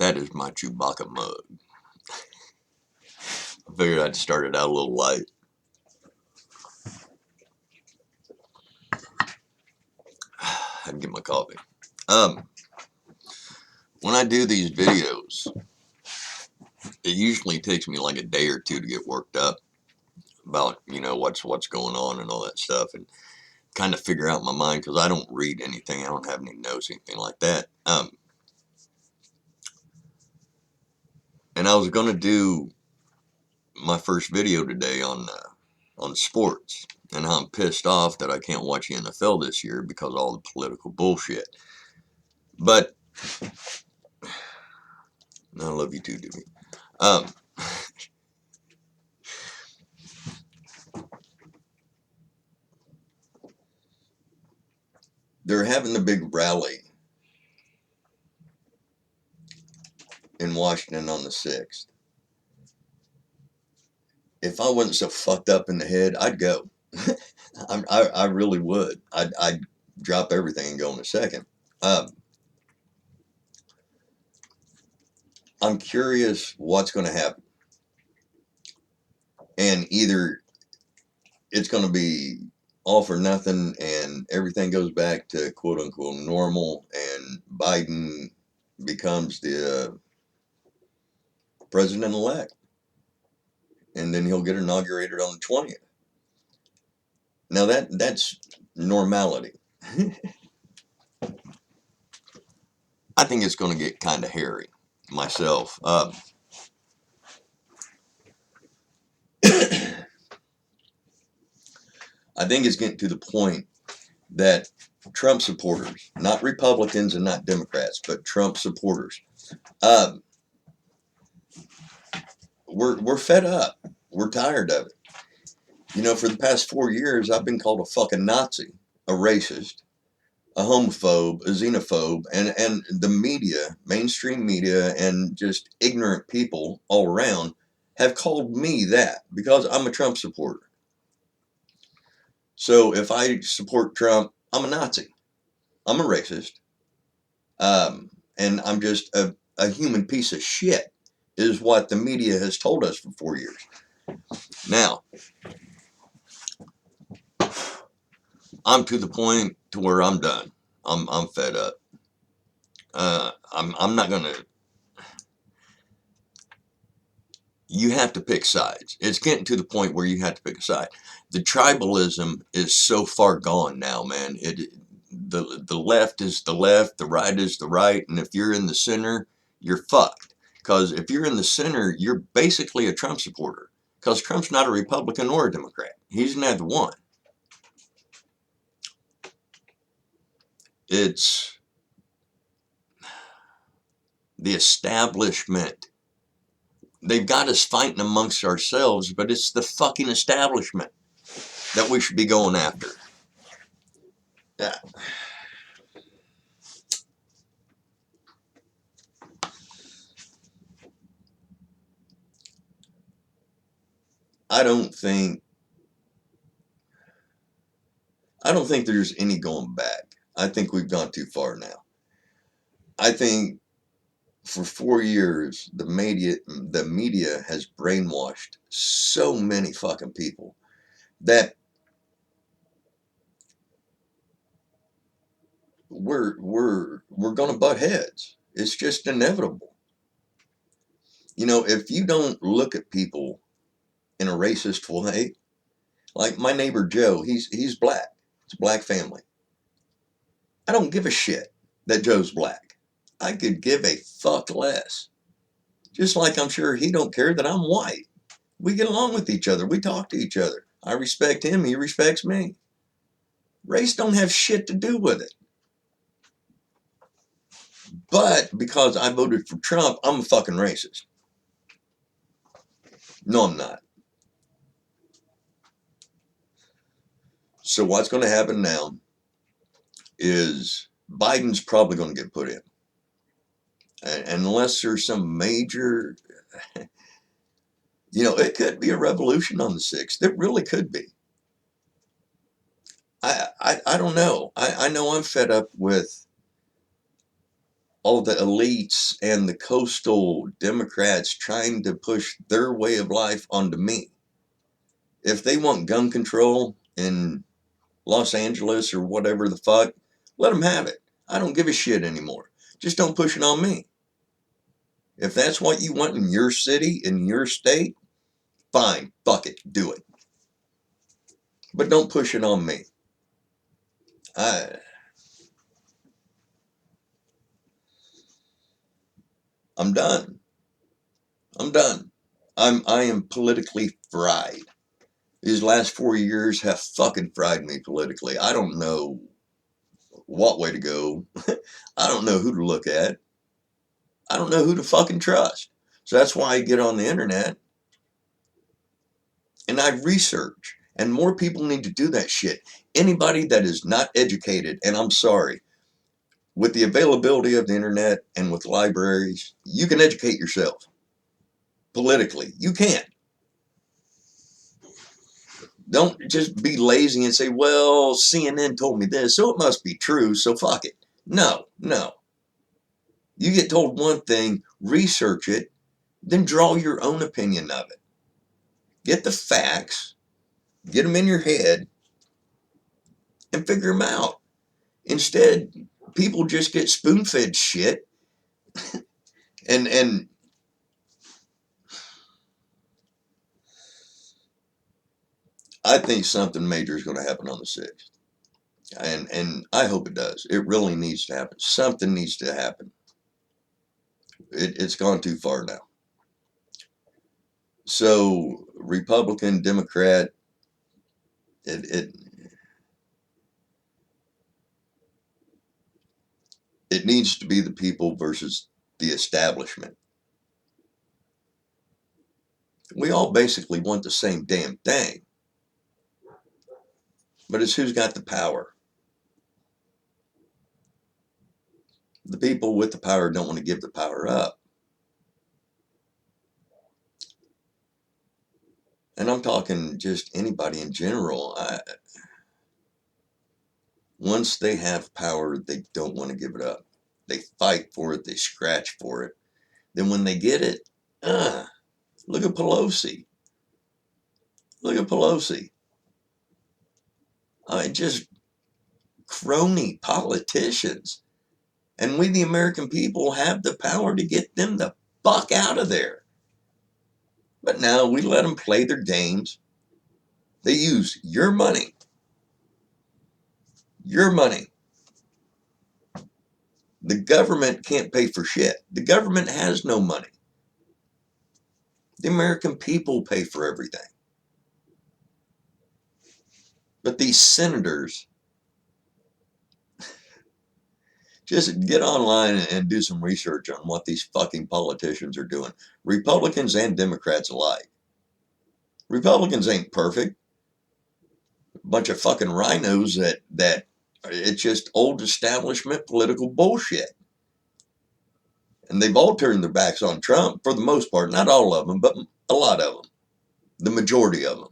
That is my Chewbacca mug. I figured I'd start it out a little light. I can get my coffee. When I do these videos, it usually takes me like a day or two to get worked up about, what's going on and all that stuff, and kind of figure out my mind, because I don't read anything. I don't have any notes, anything like that. And I was going to do my first video today on sports, and how I'm pissed off that I can't watch the NFL this year because of all the political bullshit. But I love you too, Dewey. They're having the big rally in Washington on the 6th. If I wasn't so fucked up in the head, I'd go. I really would. I'd drop everything and go in a second. I'm curious what's going to happen. And either it's going to be all for nothing and everything goes back to quote unquote normal, and Biden becomes the president-elect, and then he'll get inaugurated on the 20th. Now that's normality. I think it's going to get kind of hairy myself. I think it's getting to the point that Trump supporters, not Republicans and not Democrats, but Trump supporters, we're fed up. We're tired of it. For the past 4 years, I've been called a fucking Nazi, a racist, a homophobe, a xenophobe, and the media, mainstream media, and just ignorant people all around have called me that because I'm a Trump supporter. So if I support Trump, I'm a Nazi. I'm a racist. And I'm just a human piece of shit, is what the media has told us for 4 years. Now, I'm to the point to where I'm done. I'm fed up. I'm not gonna. You have to pick sides. It's getting to the point where you have to pick a side. The tribalism is so far gone now, man. The left is the left, the right is the right, and if you're in the center, you're fucked. Because if you're in the center, you're basically a Trump supporter. Because Trump's not a Republican or a Democrat. He's neither one. It's the establishment. They've got us fighting amongst ourselves, but it's the fucking establishment that we should be going after. Yeah. I don't think there's any going back. I think we've gone too far now. I think for 4 years the media has brainwashed so many fucking people that we're gonna butt heads. It's just inevitable. If you don't look at people in a racist way, like my neighbor Joe, he's black. It's a black family. I don't give a shit that Joe's black. I could give a fuck less. Just like I'm sure he don't care that I'm white. We get along with each other. We talk to each other. I respect him. He respects me. Race don't have shit to do with it. But because I voted for Trump, I'm a fucking racist. No, I'm not. So what's going to happen now is Biden's probably going to get put in. And unless there's some major, it could be a revolution on the 6th. It really could be. I don't know. I know I'm fed up with all the elites and the coastal Democrats trying to push their way of life onto me. If they want gun control in Los Angeles or whatever the fuck, let them have it. I don't give a shit anymore. Just don't push it on me. If that's what you want in your city, in your state, fine, fuck it, do it. But don't push it on me. I'm done. I'm done. I am politically fried. These last 4 years have fucking fried me politically. I don't know what way to go. I don't know who to look at. I don't know who to fucking trust. So that's why I get on the internet and I research. And more people need to do that shit. Anybody that is not educated, and I'm sorry, with the availability of the internet and with libraries, you can educate yourself politically. You can. Don't just be lazy and say, well, CNN told me this, so it must be true, so fuck it. No, no. You get told one thing, research it, then draw your own opinion of it. Get the facts, get them in your head, and figure them out. Instead, people just get spoon-fed shit, and I think something major is going to happen on the 6th. And I hope it does. It really needs to happen. Something needs to happen. It's gone too far now. So Republican, Democrat, it it needs to be the people versus the establishment. We all basically want the same damn thing, but it's who's got the power. The people with the power don't want to give the power up. And I'm talking just anybody in general. Once they have power, they don't want to give it up. They fight for it. They scratch for it. Then when they get it, look at Pelosi. Look at Pelosi. Just crony politicians. And we, the American people, have the power to get them the fuck out of there. But now we let them play their games. They use your money. Your money. The government can't pay for shit. The government has no money. The American people pay for everything. But these senators, just get online and do some research on what these fucking politicians are doing. Republicans and Democrats alike. Republicans ain't perfect. A bunch of fucking rhinos that it's just old establishment political bullshit. And they've all turned their backs on Trump for the most part. Not all of them, but a lot of them. The majority of them.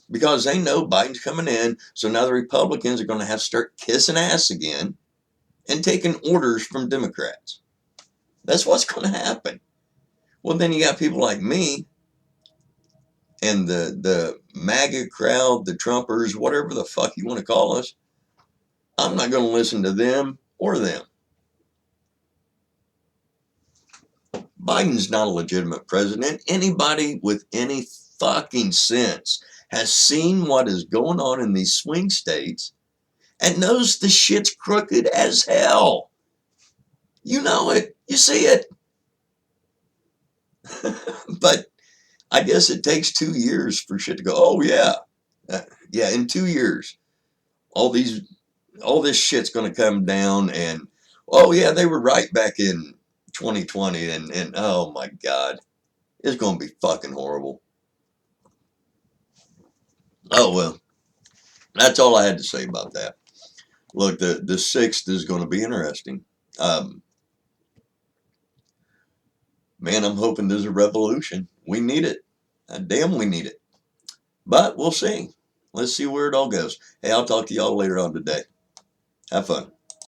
Because they know Biden's coming in, so now the Republicans are going to have to start kissing ass again and taking orders from Democrats. That's what's going to happen. Well, then you got people like me and the MAGA crowd, the Trumpers, whatever the fuck you want to call us. I'm not going to listen to them or them. Biden's not a legitimate president. Anybody with any fucking sense has seen what is going on in these swing states and knows the shit's crooked as hell. You know it. You see it. But I guess it takes 2 years for shit to go, oh yeah. Yeah, in 2 years, all this shit's going to come down and, oh yeah, they were right back in 2020 and oh my God, it's going to be fucking horrible. Oh well, that's all I had to say about that. Look, the 6th is going to be interesting. Man, I'm hoping there's a revolution. We need it. Damn, we need it. But we'll see. Let's see where it all goes. Hey, I'll talk to y'all later on today. Have fun.